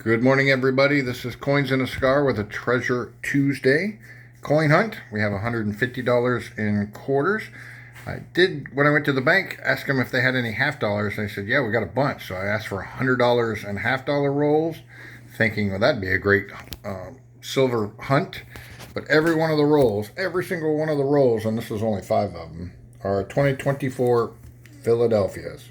Good morning, everybody. This is Coinsandacigar with a Treasure Tuesday coin hunt. We have $150 in quarters. I did, when I went to the bank, ask them if they had any half dollars. They said, yeah, we got a bunch. So I asked for $100 and half-dollar rolls, thinking, well, that'd be a great silver hunt. But every one of the rolls, every single one of the rolls, and this is only 5 of them, are 2024 Philadelphias.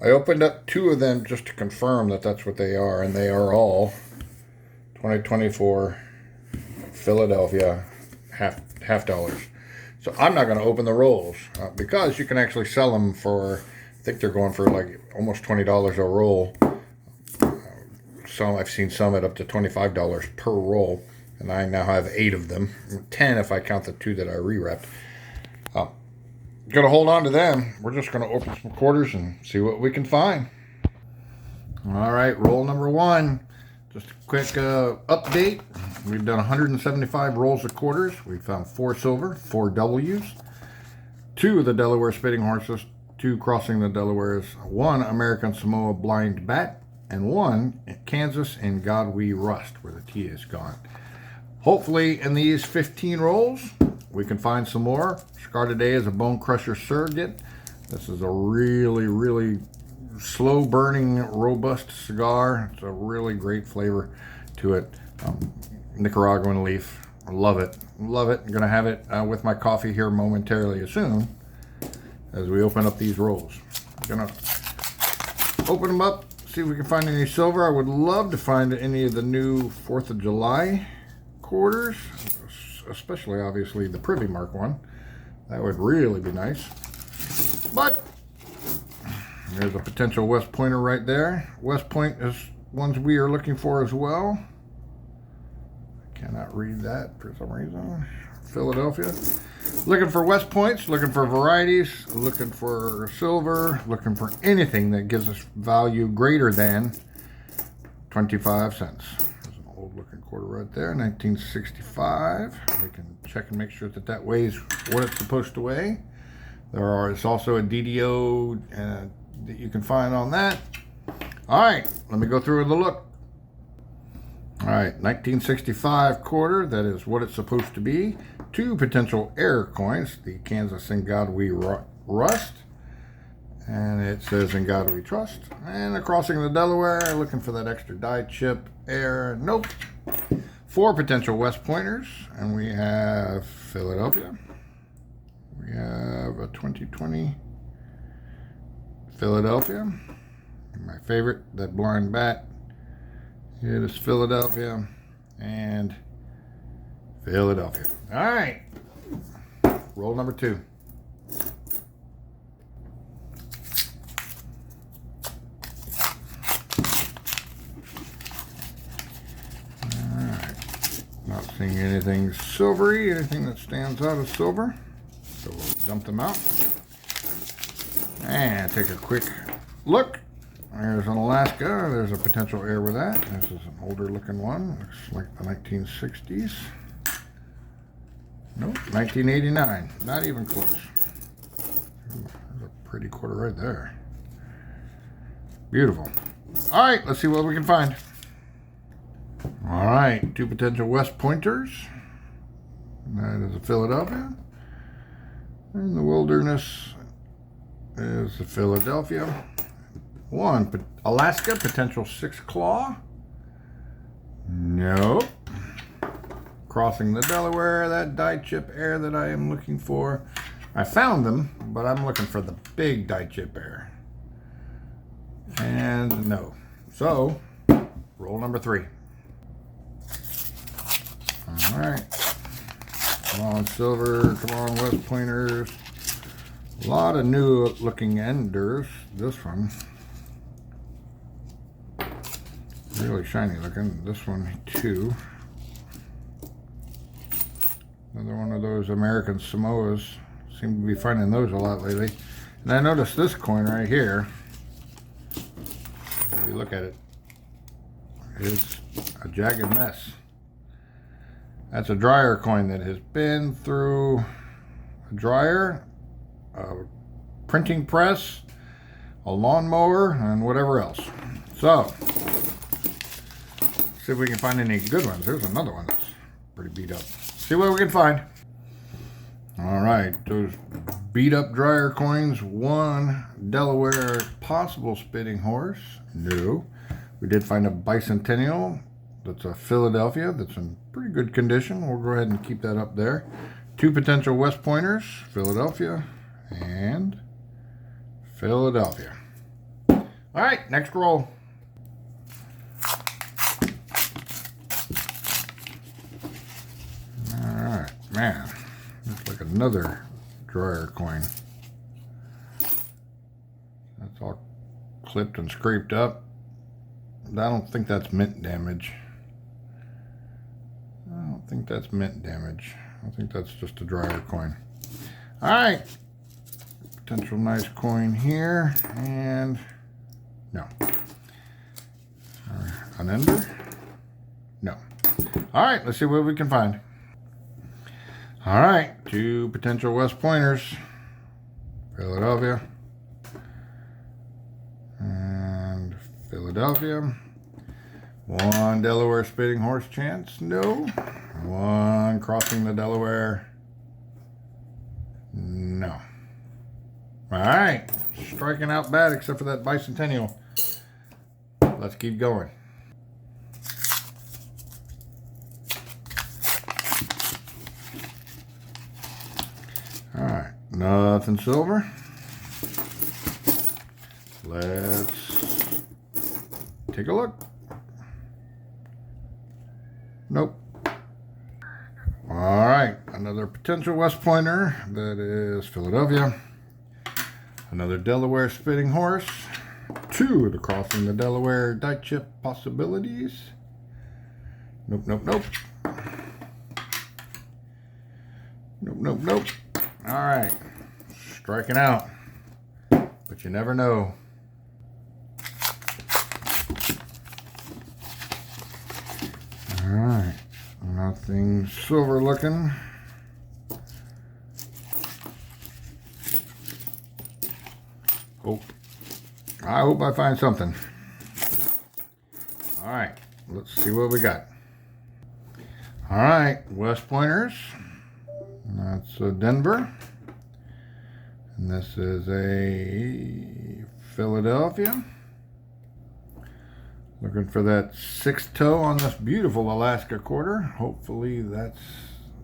I opened up 2 of them just to confirm that that's what they are, and they are all 2024 Philadelphia half dollars. So I'm not going to open the rolls because you can actually sell them for, I think they're going for like almost $20 a roll. Some I've seen some at up to $25 per roll, and I now have 8 of them, 10 if I count the 2 that I re-wrapped. Going to hold on to them. We're just going to open some quarters and see what we can find. All right, roll number 1. Just a quick update. We've done 175 rolls of quarters. We found 4 silver, 4 W's, 2 of the Delaware Spitting Horses, 2 Crossing the Delawares, 1 American Samoa Blind Bat, and 1 Kansas in God We Rust, where the T is gone. Hopefully in these 15 rolls, we can find some more. Cigar today is a Bone Crusher Surrogate. This is a really slow burning, robust cigar. It's a really great flavor to it. Nicaraguan leaf. I love it. Love it. I'm going to have it with my coffee here momentarily soon as we open up these rolls. I'm going to open them up, see if we can find any silver. I would love to find any of the new 4th of July quarters, especially obviously the Privy Mark one. That would really be nice. But there's a potential West Pointer right there. West Point is ones we are looking for as well. I cannot read that for some reason. Philadelphia. Looking for West Points, looking for varieties, looking for silver, looking for anything that gives us value greater than 25 cents. There's an old looking quarter right there, 1965. We can check and make sure that that weighs what it's supposed to weigh. It's also a DDO that you can find on that. All right, let me go through the look. All right, 1965 quarter, that is what it's supposed to be. 2 potential error coins, the Kansas in God We Rust, and it says in God We Trust. And the Crossing the Delaware, looking for that extra die chip error. Nope. 4 potential West Pointers, and we have Philadelphia. We have a 2020 Philadelphia. My favorite, that Blind Bat. It is Philadelphia and Philadelphia. All right, roll number 2. Not seeing anything silvery, anything that stands out as silver. So we'll dump them out. And take a quick look. There's an Alaska. There's a potential error with that. This is an older looking one. Looks like the 1960s. Nope, 1989. Not even close. Ooh, there's a pretty quarter right there. Beautiful. All right, let's see what we can find. All right, 2 potential West Pointers. That is a Philadelphia. And the Wilderness is the Philadelphia. 1 Alaska, potential 6 claw. Nope. Crossing the Delaware, that die chip air that I am looking for. I found them, but I'm looking for the big die chip air. And no. So, roll number 3. All right. Come on, silver. Come on, West Pointers. A lot of new looking enders. This one. Really shiny looking. This one too. Another one of those American Samoas. Seem to be finding those a lot lately. And I noticed this coin right here. If you look at it, it's a jagged mess. That's a dryer coin that has been through a dryer, a printing press, a lawnmower, and whatever else. So, See if we can find any good ones. There's another one that's pretty beat up. See what we can find. All right, those beat up dryer coins. One Delaware possible spitting horse. No. We did find a bicentennial. That's a Philadelphia. That's in pretty good condition. We'll go ahead and keep that up there. Two potential West Pointers. Philadelphia and Philadelphia. All right, next roll. All right, man. Looks like another dryer coin. That's all clipped and scraped up. I don't think that's mint damage. I don't think that's mint damage. I think that's just a dryer coin. All right. Potential nice coin here. And no. An ender? No. All right. Let's see what we can find. All right. Two potential West Pointers. Philadelphia. And Philadelphia. One Delaware spitting horse chance. No. One crossing the Delaware. No. All right. Striking out bad except for that bicentennial. Let's keep going. All right. Nothing silver. Let's take a look. Nope. All right, another potential West Pointer. That is Philadelphia. Another Delaware spitting horse. Two of the crossing the Delaware die chip possibilities. Nope, nope, nope. Nope, nope, nope. All right, striking out, but you never know. All right, nothing silver looking. I hope I find something. All right, let's see what we got. All right, West Pointers. That's Denver. And this is a Philadelphia. Looking for that sixth toe on this beautiful Alaska quarter. Hopefully that's,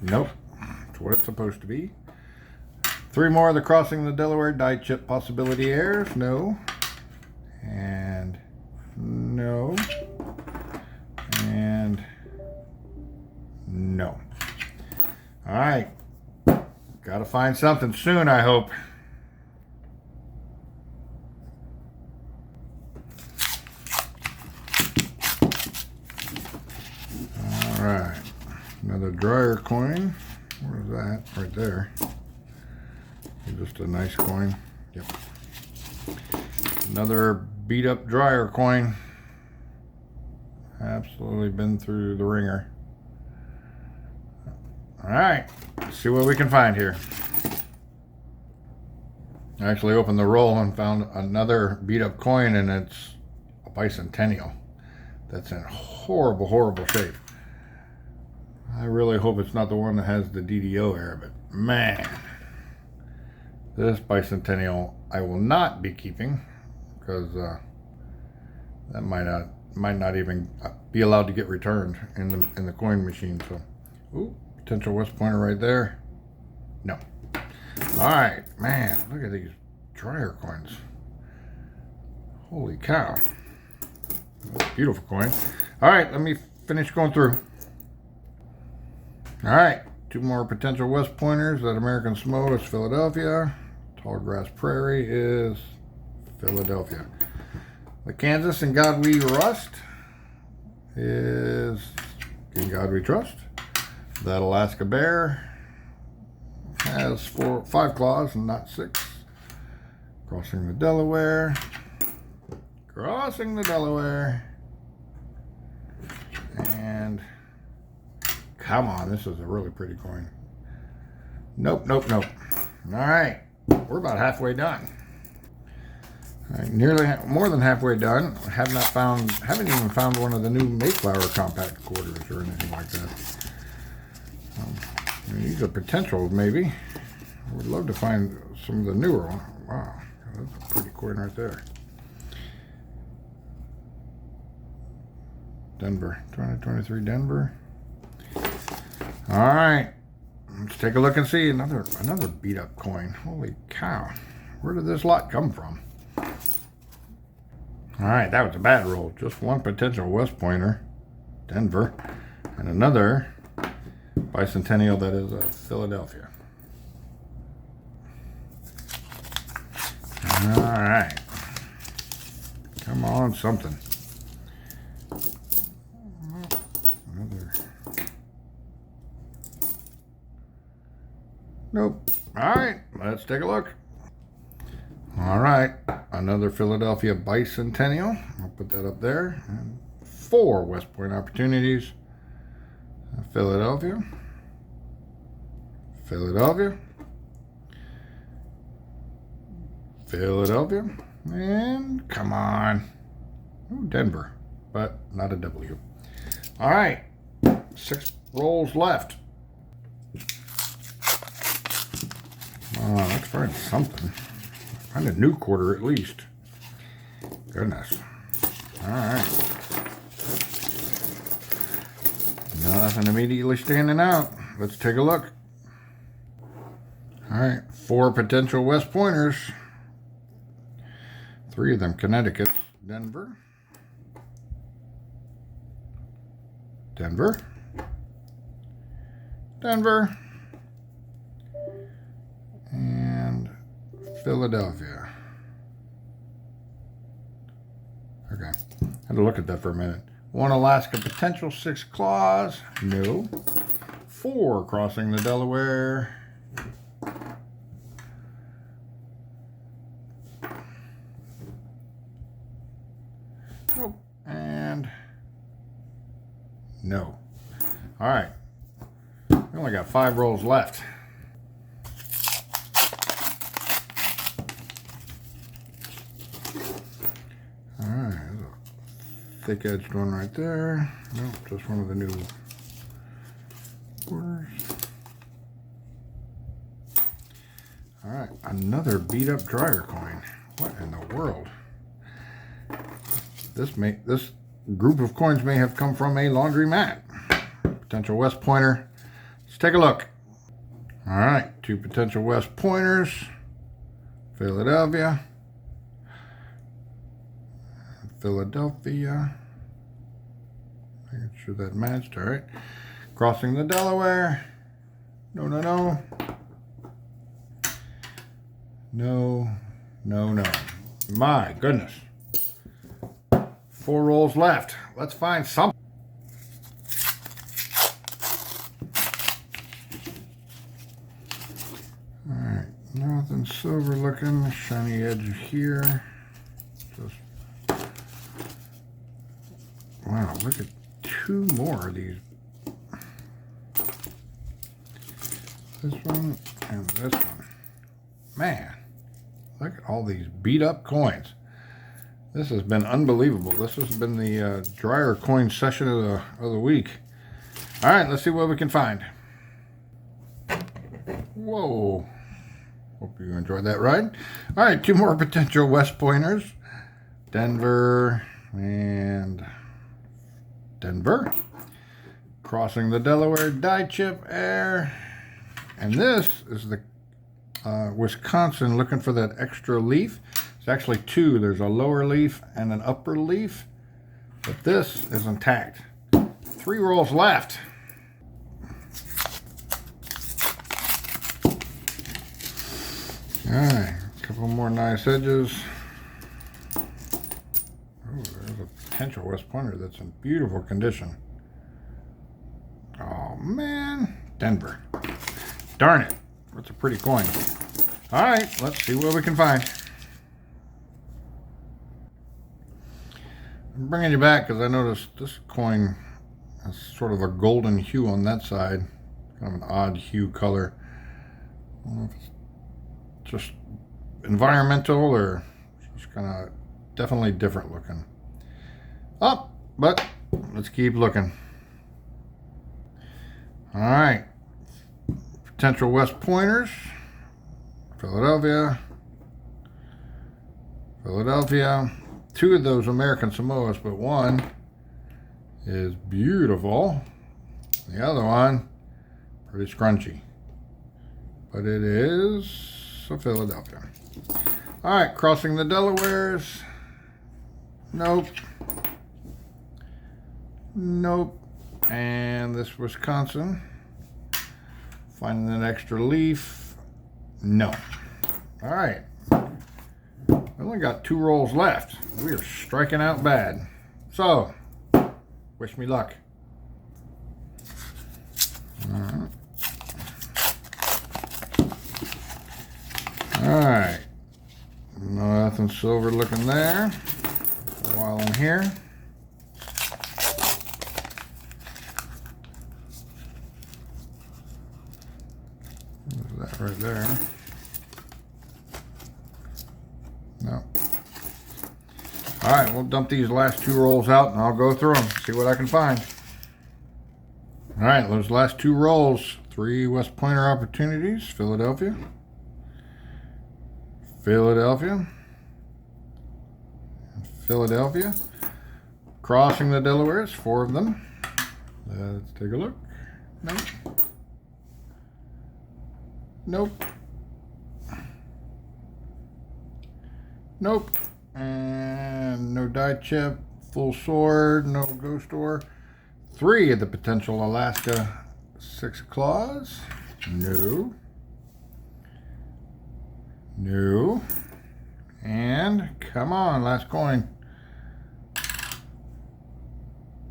nope, that's what it's supposed to be. Three more of the crossing the Delaware die chip possibility airs. No. And no. And no. All right. Gotta find something soon, I hope. All right. Another dryer coin. Where's that? Right there. Just a nice coin. Yep. Another beat up dryer coin. Absolutely been through the ringer. All right, let's see what we can find here. I actually opened the roll and found another beat up coin, and it's a bicentennial. That's in horrible, horrible shape. I really hope it's not the one that has the DDO air, but man, this bicentennial I will not be keeping because that might not even be allowed to get returned in the coin machine. So, ooh, potential West Pointer right there. No. All right, man, look at these dryer coins. Holy cow. Beautiful coin. All right, let me finish going through. All right, two more potential West Pointers. That American Smo is Philadelphia. Tall Grass Prairie is Philadelphia. The Kansas and God We Rust is In God We Trust. That Alaska Bear has 5 claws and not 6. Crossing the Delaware. Crossing the Delaware. And come on, this is a really pretty coin. Nope, nope, nope. All right, we're about halfway done. Right, nearly more than halfway done. Haven't even found one of the new Mayflower compact quarters or anything like that. I mean, these are potentials, maybe. I would love to find some of the newer ones. Wow, that's a pretty coin right there. Denver, 2023 Denver. All right, let's take a look and see another beat up coin. Holy cow, where did this lot come from? All right, that was a bad roll. Just one potential West Pointer, Denver, and another bicentennial that is Philadelphia. All right, come on, something. Another. Nope. All right, let's take a look. All right, another Philadelphia bicentennial. I'll put that up there. And 4 West Point opportunities. Philadelphia. Philadelphia. Philadelphia. And come on. Ooh, Denver, but not a W. All right, 6 rolls left. Oh, let's find something. Find a new quarter at least. Goodness. All right. Nothing immediately standing out. Let's take a look. All right, 4 potential West Pointers. 3 of them Connecticut. Denver. Denver. Denver. And Philadelphia. Okay, had to look at that for a minute. 1 Alaska potential, 6 claws. No. 4 crossing the Delaware. Nope. And no. All right. We only got 5 rolls left. All right. There's a thick-edged one right there. Nope, just one of the new quarters. All right, another beat-up dryer coin. What in the world? This group of coins may have come from a laundromat. Potential West Pointer. Let's take a look. All right, 2 potential West Pointers. Philadelphia. Philadelphia. Making sure that matched. All right. Crossing the Delaware. No, no, no. No, no, no. My goodness. 4 rolls left. Let's find something. All right. Nothing silver looking. Shiny edge here. Just wow, look at 2 more of these. This one and this one. Man, look at all these beat up coins. This has been unbelievable. This has been the dryer coin session of the week. All right, let's see what we can find. Whoa. Hope you enjoyed that ride. All right, 2 more potential West Pointers. Denver and Denver. Crossing the Delaware, die chip air. And this is the Wisconsin, looking for that extra leaf. It's actually 2. There's a lower leaf and an upper leaf, but this is intact. 3 rolls left. All right, a couple more nice edges. Oh, there's a potential West Pointer that's in beautiful condition. Oh man, Denver. Darn it, that's a pretty coin. All right, let's see what we can find. I'm bringing you back because I noticed this coin has sort of a golden hue on that side. Kind of an odd hue color. I don't know if it's just environmental or It's kind of definitely different looking. Oh, but let's keep looking. All right. Potential West Pointers. Philadelphia. Philadelphia. Two of those American Samoas, but one is beautiful. The other one, pretty scrunchy. But it is a Philadelphia. All right, crossing the Delawares. Nope. Nope. And this Wisconsin. Finding an extra leaf. No. All right. We only got 2 rolls left. We are striking out bad. So, wish me luck. All right. Nothing silver looking there. While I'm here. There's that right there. No. All right, we'll dump these last 2 rolls out and I'll go through them, see what I can find. All right, those last 2 rolls, 3 West Pointer opportunities, Philadelphia. Philadelphia. Philadelphia. Crossing the Delawares, 4 of them. Let's take a look. Nope. Nope. Nope. And no die chip, full sword, no ghost ore. 3 of the potential Alaska 6 claws. No. No. And come on, last coin.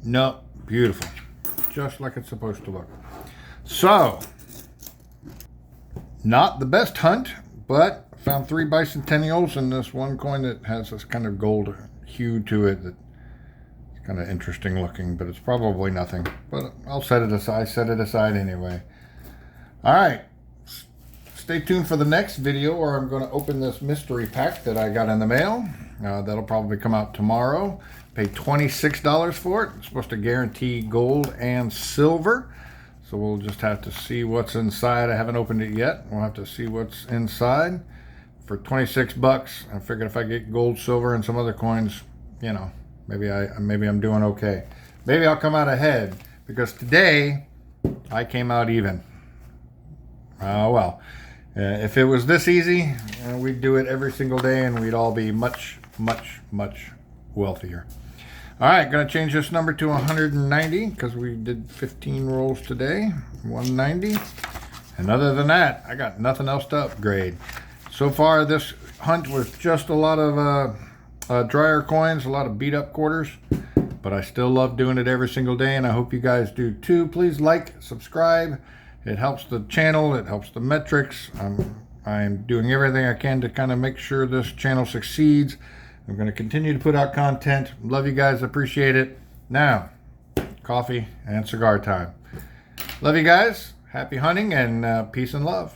No. Beautiful. Just like it's supposed to look. So, not the best hunt, but found 3 bicentennials and this one coin that has this kind of gold hue to it that's kind of interesting looking, but it's probably nothing. But I'll set it aside anyway. All right. Stay tuned for the next video, or I'm going to open this mystery pack that I got in the mail. That'll probably come out tomorrow. Paid $26 for it. It's supposed to guarantee gold and silver. So we'll just have to see what's inside. I haven't opened it yet. We'll have to see what's inside. For 26 bucks, I figured if I get gold, silver, and some other coins, you know, maybe I'm doing okay. Maybe I'll come out ahead, because today I came out even. Oh well. If it was this easy, we'd do it every single day and we'd all be much, much, much wealthier. All right, going to change this number to 190 because we did 15 rolls today. 190. And other than that, I got nothing else to upgrade. So far, this hunt was just a lot of dryer coins, a lot of beat up quarters. But I still love doing it every single day, and I hope you guys do too. Please like, subscribe. It helps the channel, it helps the metrics. I'm doing everything I can to kind of make sure this channel succeeds. I'm going to continue to put out content. Love you guys, appreciate it. Now, coffee and cigar time. Love you guys, happy hunting, and peace and love.